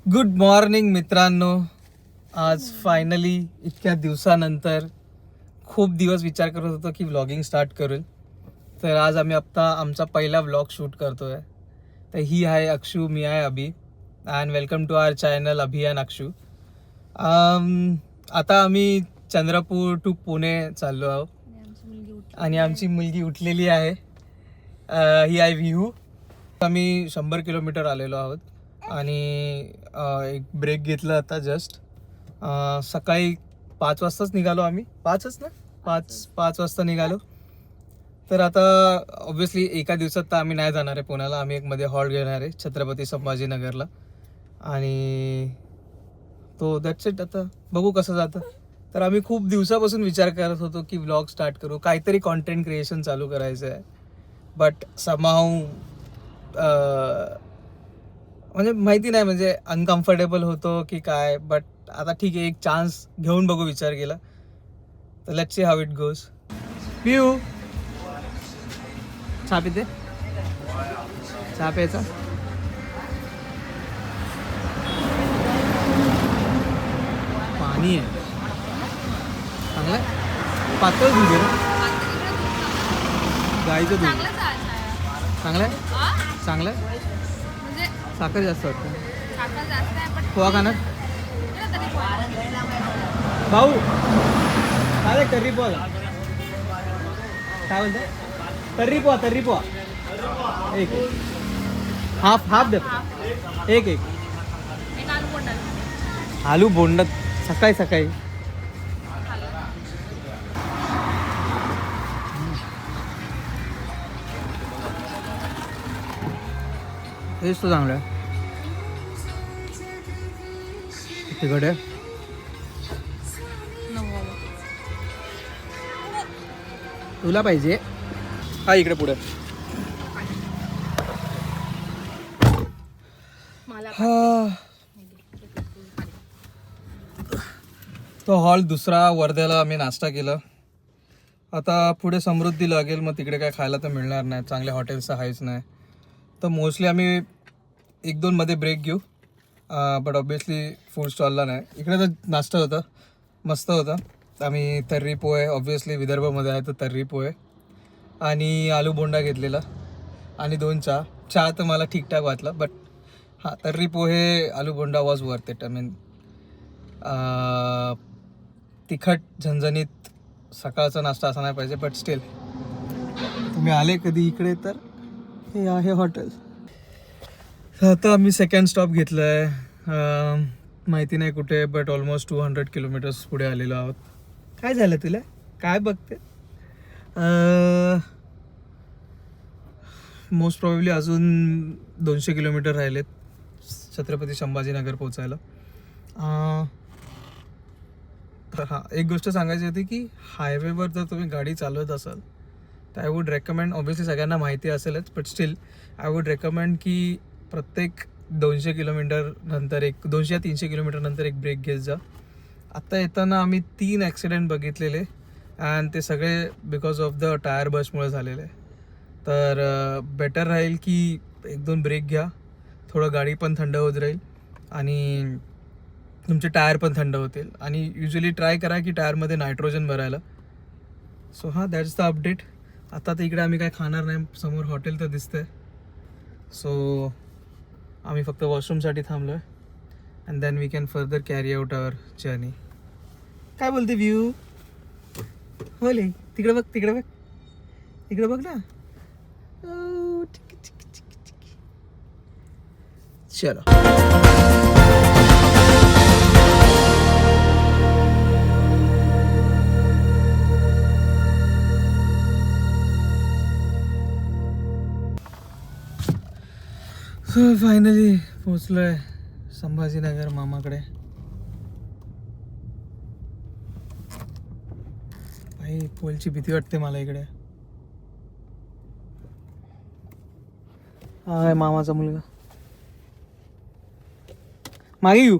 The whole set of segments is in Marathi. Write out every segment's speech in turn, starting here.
गुड मॉर्निंग मित्रांनो. आज फायनली इतक्या दिवसानंतर खूप दिवस विचार करत होतो की व्लॉगिंग स्टार्ट करू. तर आज आम्ही आता आमचा पहिला व्लॉग शूट करतोय. तर ही आहे अक्षू, मी आहे Abhi, and welcome to our channel Abhi and Akshu. आता आम्ही चंद्रपूर टू पुणे चाललो आहोत आणि आमची मुलगी उठलेली आहे. ही आहे विहू. आम्ही 100 किलोमीटर आलेलो आहोत आणि एक ब्रेक घेतला आता जस्ट. सकाळी 5 वाजताच निघालो आम्ही. 5च ना, 5 वाजता निघालो. तर आता ऑब्व्हियसली एका दिवसात तर आम्ही नाही जाणार आहे पुण्याला. आम्ही एक मध्ये हॉल्ट घेणार आहे छत्रपती संभाजीनगरला आणि तो दॅट्स इट. आता बघू कसं जातं. तर आम्ही खूप दिवसापासून विचार करत होतो की व्लॉग स्टार्ट करू, काहीतरी कॉन्टेंट क्रिएशन चालू करायचं आहे. बट समाऊ म्हणजे माहिती नाही, म्हणजे अनकम्फर्टेबल होतो की काय. बट आता ठीक आहे, एक चान्स घेऊन बघू विचार केला. तर let's see how it goes. पिऊ चहा पिते, चहा प्यायचा. पाणी आहे चांगलं, पातळ दूध आहे ना, गाईचं दूध. चांगलं आहे, चांगलं आहे. साखर जास्त वाटतं. पोहा खाणार भाऊ, काय तर्री पोहा, काय बोलतो? तर्री पोहा एक हाफ दे. एक आलू बोंडा सकाळी हेच तो चांगलं आहे. तिकट आहे. तुला पाहिजे हा, इकडे पुढे. तो हॉल दुसरा वर्ध्याला आम्ही नाश्ता केला. आता पुढे समृद्धी लागेल, मग तिकडे काय खायला तर मिळणार नाही, चांगल्या हॉटेल्स आहेच नाही. तर मोस्टली आम्ही 1-2 मध्ये ब्रेक घेऊ. बट ऑब्विसली फूड स्टॉलला नाही. इकडे तर नाश्ता होता, मस्त होता. आम्ही तर्री पोहे, ऑब्विसली विदर्भामध्ये आहे तर तर्री पोहे आणि आलू बोंडा घेतलेला आणि 2 चहा तर मला ठीकठाक वाटला. बट हां, tarri pohe aloo bonda was worth it. I mean तिखट झणझणीत सकाळचा नाश्ता असा नाही पाहिजे. बट स्टील तुम्ही आले कधी इकडे तर हे आहे हॉटेल. आता आम्ही सेकंड स्टॉप घेतला आहे, माहिती नाही कुठे, बट ऑलमोस्ट 200 किलोमीटर्स पुढे आलेलो आहोत. काय झालं तुला, काय बघते? मोस्ट प्रॉबेबली अजून 200 किलोमीटर राहिलेत छत्रपती संभाजीनगर पोचायला. तर हां, एक गोष्ट सांगायची होती की हायवेवर जर तुम्ही गाडी चालवत असाल तर आय वूड रेकमेंड, ऑब्व्हियसली सगळ्यांना माहिती असेलच, but still I would recommend की प्रत्येक 200 किलोमीटर नंतर 200-300 किलोमीटर नंतर एक ब्रेक घेत जा. आत्ता येताना आम्ही 3 ॲक्सिडेंट बघितलेले अँड ते सगळे बिकॉज ऑफ द टायर बसमुळे झालेले. तर बेटर राहील की 1-2 ब्रेक घ्या, थोडं गाडी पण थंड होत राहील आणि तुमचे टायर पण थंड होतील. आणि युजली ट्राय करा की टायरमध्ये नायट्रोजन भरायला. सो हां, दॅट्स द अपडेट. आता तर इकडे आम्ही काय खाणार नाही, समोर हॉटेल तर दिसतंय. सो आम्ही फक्त वॉशरूमसाठी थांबलो आहे and then we can further carry out our journey. काय बोलते व्ह्यू? होले तिकडे बघ, इकडे बघ ना. चलो. फायनली पोचलोय संभाजीनगर मामाकडे. भाई पोलची भीती वाटते मला इकडे. हा आहे मामाचा मुलगा, मागे येऊ.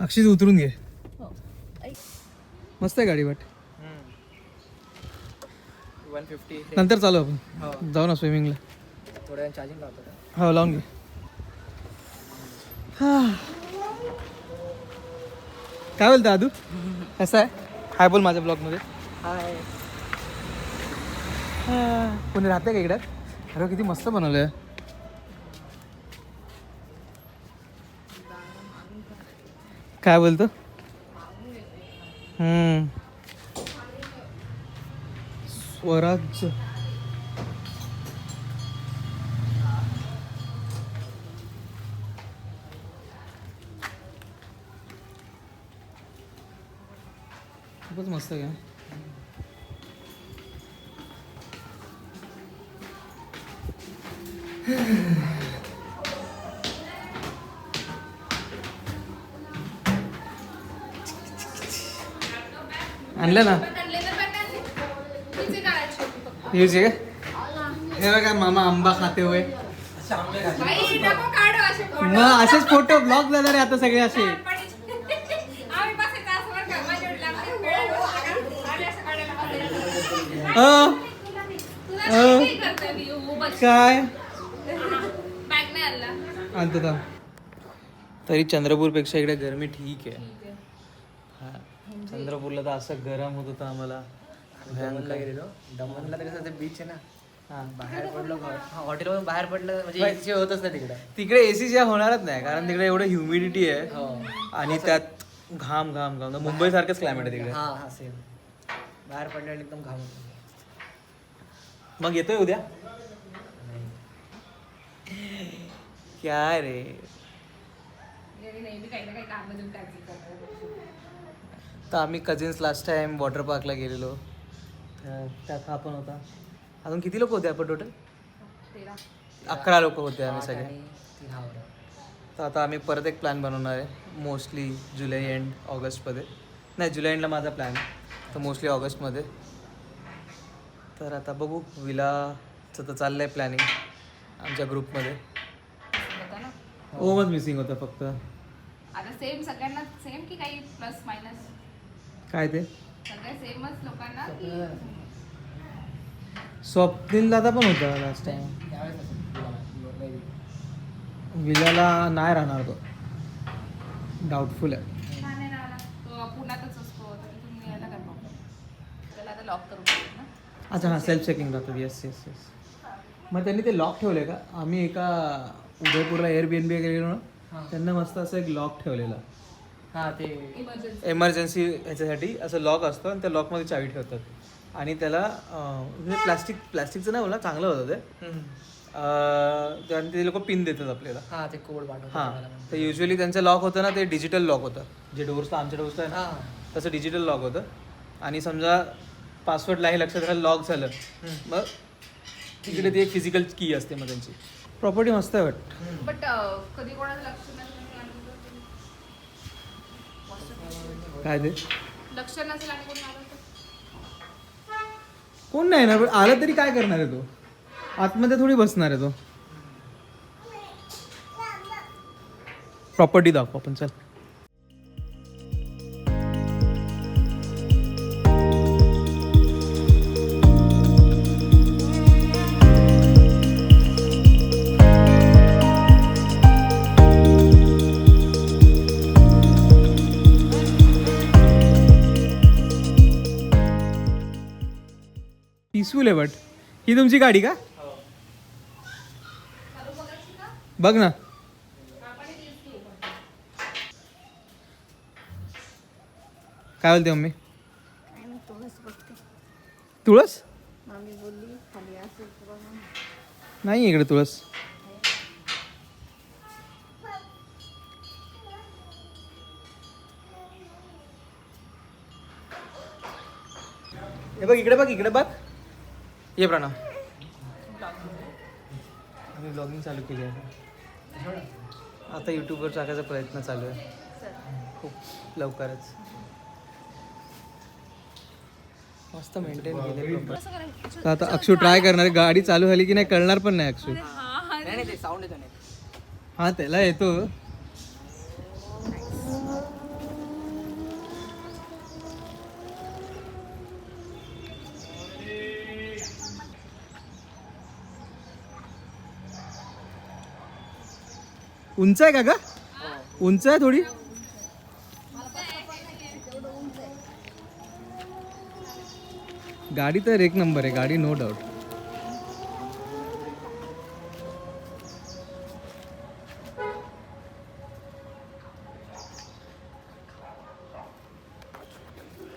अक्षित उतरून घे. हो. मस्त आहे गाडी बट 150 नंतर चालू आपण हो. जाऊ ना स्विमिंगला. थोड्या वेळ चार्जिंग लावतो का? हो लावून घे. काय बोलता आदू कसं आहे? हाय बोल माझ्या ब्लॉगमध्ये. हाय. कोणी राहते का इकडे? अरे किती मस्त बनवलं आहे. काय बोलतो? स्वराज्य खूपच मस्त आहे. आणलं ना यूज आहे का? हे बघा मामा आंबा खाते हुए. मग असेच फोटो ब्लॉग जाणार आहे आता सगळे असे. काय आणतो थांब. तरी चंद्रपूरपेक्षा इकडे गरमी ठीक आहे. हा चंद्रपूरला तर असं गरम होत होतं आम्हाला. दमनला गेलेलो. दमनला तर कसं ते बीच आहे ना, हा बाहेर पडलो हॉटेलवरून बाहेर पडलं म्हणजे AC होतच नाही तिकडं. तिकडे एसी ज्या होणारच नाही कारण तिकडे एवढं ह्युमिडिटी आहे हो. आणि त्यात घाम घाम घाम. मुंबई सारखंच क्लायमेट आहे तिकडे. हा हा सेम. बाहेर पडल्यावर एकदम घाम होतो. मग येतोय उद्या काय रे? तर आम्ही कझिन्स लास्ट टाइम वॉटर पार्कला गेलेलो. त्यात हा पण होता. अजून किती लोक होते आपण टोटल? 11 लोक होते आम्ही सगळे. तर आता आम्ही परत एक प्लॅन बनवणार आहे मोस्टली जुलै एंड ऑगस्टमध्ये. नाही जुलै एंडला माझा प्लॅन तर मोस्टली ऑगस्टमध्ये. तर आता बघू. विलाचं तर चाललं आहे प्लॅनिंग आमच्या ग्रुपमध्ये. ओमच मिसिंग होतं फक्त. आता सेम सगळ्यांना सेम की काही प्लस मायनस? काय ते सगळे सेमच लोकांना की स्वप्नील दादा पण होता लास्ट टाइम. विलाला नाही राहणार तो. डाऊटफुल आहे. का नाही राहिला? तो पुण्यातच असतो तर तुम्ही यायला काय प्रॉब्लेम? त्याला आता लॉक करून टाकू ना. अच्छा हां सेल्फ चेकिंग राहतो. Yes yes yes. मग त्यांनी ते लॉक ठेवलं का? आम्ही एका उदयपूरला एअरबीएनबी गेलेलो ना, त्यांना मस्त असं एक लॉक ठेवलेला. हा ते इमर्जन्सी एमर्जन्सी ह्याच्यासाठी असं लॉक असतं आणि त्या लॉकमध्ये चावी ठेवतात. आणि त्याला प्लॅस्टिकचं नाही बोला चांगलं होतं ते. आणि ते लोक पिन देतात आपल्याला. हा ते कोड पाठवतात. हां तर युजली त्यांचं लॉक होतं ना ते डिजिटल लॉक होतं. जे डोर्सचं आमच्या डोर्सचं आहे ना तसं डिजिटल लॉक होतं. आणि समजा पासवर्डलाही लक्षात राहिलं लॉक झालं मग तिकडे ती एक फिजिकल की असते. मग त्यांची प्रॉपर्टी मस्त आहे बट कधी कोणाचं लक्ष नसेल काय ते लक्ष नसेल आणि कोणी आलं तर कोण नाही ना. पण आलं तरी काय करणार आहे तो? आतमध्ये थोडी बसणार आहे तो. प्रॉपर्टी दाखव आपण. चल पीसफुल आहे. बट ही तुमची गाडी का? बघ ना. काय बोलते मम्मी? तुळस नाही इकडे तुळस. हे बघ इकडे बघ इकडे बघ. ये प्रणव. आम्ही ब्लॉगिंग चालू केली आहे आता. यूट्यूबवर टाकायचा प्रयत्न चालू आहे खूप लवकरच. मस्त मेंटेन केले. तर आता अक्षू ट्राय करणार. गाडी चालू झाली की नाही कळणार पण नाही अक्षू. नाही ते साऊंड येतो नाही. हा त्याला येतो उंच आहे का ग? उंच आहे थोडी. गाडी तर एक नंबर आहे गाडी, नो डाऊट.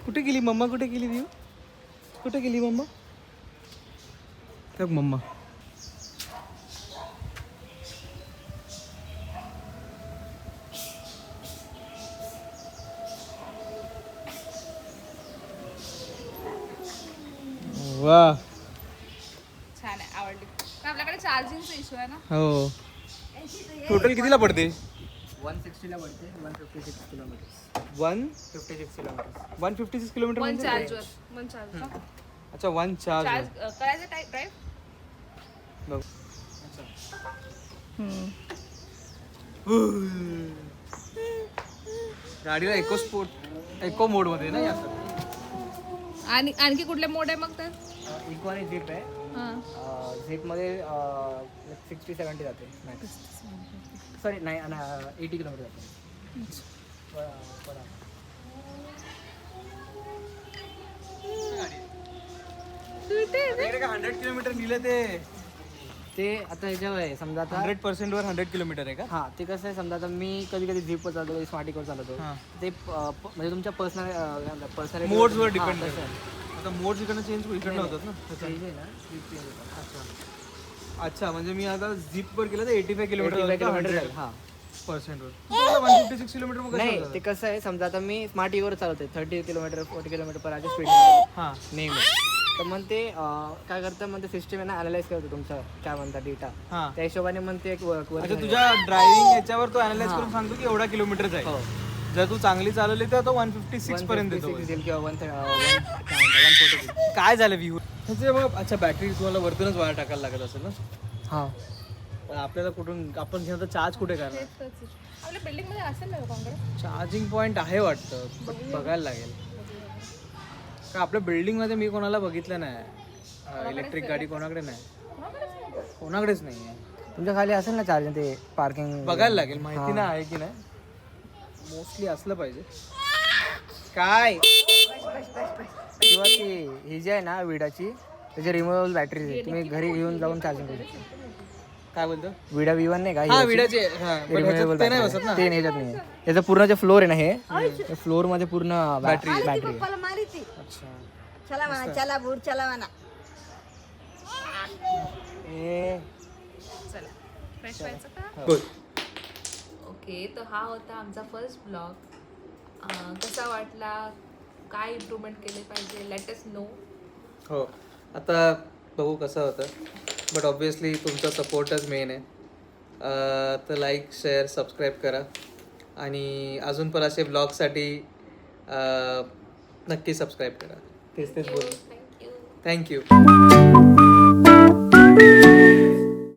कुठे गेली मम्मा? कुठे गेली व्यू? कुठे गेली मम्मा? बघ मम्मा. वा. छान आहे, आवडली. पण आपल्याकडे चार्जिंगचा इश्यू आहे ना. हो. टोटल कितीला पडते? 160 ला पडते. 156 किलोमीटर. 156 किलोमीटर. 156 किलोमीटर वन म्हणजे? चार्जवर. One charge. अच्छा, वन चार्ज. चार्ज करायचं टाईप ड्राईव्ह. बघ. गाडीला इको स्पोर्ट, इको मोड मध्ये ना या. आणि आणखी कुठले मोड आहे मग तर? इको आणि झिप आहे. हां. झिपमध्ये 60-70 जाते मॅक्स. सॉरी नाही 80 किलोमीटर जाते. तिकडे का 100 किलोमीटर लिहिलं ते आता ह्याच्यावर आहे समजा आता 100% वर 100 किलोमीटर आहे का? हां ते कसं आहे समजा आता मी कधी कधी झिपवर चालतो, कधी स्मार्ट इकोवर चालवतो. हां. ते म्हणजे तुमच्या पर्सनल मोड्स वर डिपेंड करतं. आता मोड्स इकडनं चेंज इकडनं होतात ना. अच्छा, म्हणजे मी आता झिप वर गेलं तर 85 किलोमीटर हां पर्सेंट वर. 156 किलोमीटर मग नाही कसं? ते कसं आहे समजा आता मी स्मार्ट इकोवर चालवते 30 kilometre 40 kilometre per hour speed हां. नेहमी. तर मग ते काय करतं मग ते सिस्टम आहे ना अनालाइज करतो तुमचा काय म्हणतात डेटा. हां. त्या हिशोबाने मग ते एक अच्छा, तुझ्या ड्रायव्हिंग याच्यावर तो अनालाइज करून सांगतो की एवढा किलोमीटर जाईल. हो जर तू चांगली चालवली तर तो 156 पर्यंत येतो. 156 देईल किंवा 140 देईल. काय झालं व्ह्यू म्हणजे मग? अच्छा, बॅटरी तुम्हाला वरतूनच वायर टाकायला लागत असेल ना. हां पण आपल्याला कुठून आपण घेऊन चार्ज कुठे करणार? आपल्या बिल्डिंग मध्ये असेल ना लोकांकडे. चार्जिंग पॉईंट आहे वाटतं, पण बघायला लागेल. का आपल्या बिल्डिंग मध्ये मी कोणाला बघितलं नाही इलेक्ट्रिक गाडी, कोणाकडे नाही, कोणाकडेच नाही आहे. तुमच्या खाली असेल ना चार्जिंग ते पार्किंग बघायला लागेल, माहिती नाही आहे की नाही. मोस्टली असलं पाहिजे. काय किंवा ती ही जी आहे ना विडाची त्याची रिमूव्हेबल बॅटरी आहे, तुम्ही घरी घेऊन जाऊन चार्जिंग करू शकता. काय बोलतो? विडा V1 नाही का हा, विड्याचे. हा, पण रिमूव्हेबल ह्याच्यात ते नाही बसत ना. ते ह्याच्यात नाही. त्याचं पूर्ण जे फ्लोर आहे ना हे फ्लोर मध्ये पूर्ण बॅटरी अच्छा. चला म्हणा, चला भूर चला म्हणा. चला फ्रेश व्हायचं का? बोल. ओके, तर हा होता आमचा फर्स्ट ब्लॉग. कसा वाटला, काय इम्प्रूव्हमेंट केले पाहिजे, लेट अस नो. हो, आता बघू कसं होतं. बट ऑब्विसली तुमचा सपोर्टच मेन आहे. तर लाईक, शेअर, सबस्क्राईब करा. आणि अजून पण असे ब्लॉगसाठी नक्की सबस्क्राईब करा. तेच बोल. Thank you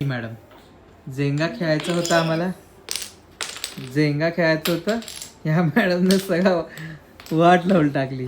madam. झेंगा खेळायचं होतं आम्हाला, झेंगा खेळायचं होतं. ह्या मॅडमने सगळं वाट लावून टाकली.